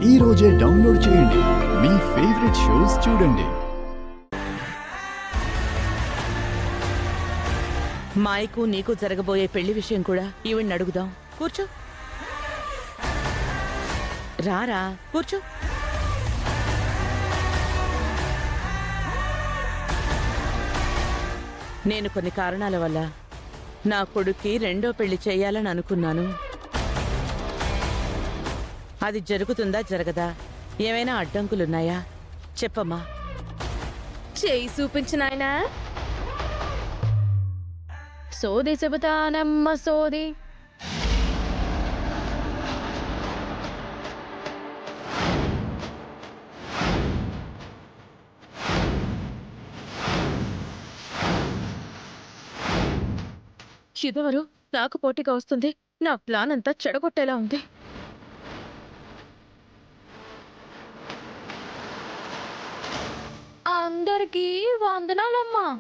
ఈ రోజే డౌన్లోడ్ చేయండి. మీ ఫేవరెట్ షోస్ చూడండి. మాయకు నీకు జరగబోయే పెళ్లి విషయం కూడా ఈవిడ్ని అడుగుదాం. కూర్చో. రారా కూర్చో. నేను కొన్ని కారణాల వల్ల నా కొడుక్కి రెండో పెళ్లి చేయాలని అనుకున్నాను. అది జరుగుతుందా జరగదా? ఏమైనా అడ్డంకులున్నాయా చెప్పమ్మా. చేయి చూపించిన సోది చెబుతానమ్మ సోది. ఇదెవరు నాకు పోటీగా వస్తుంది? నా ప్లాన్ అంతా చెడగొట్టేలా ఉంది. అందరికీ వందనాలమ్మా.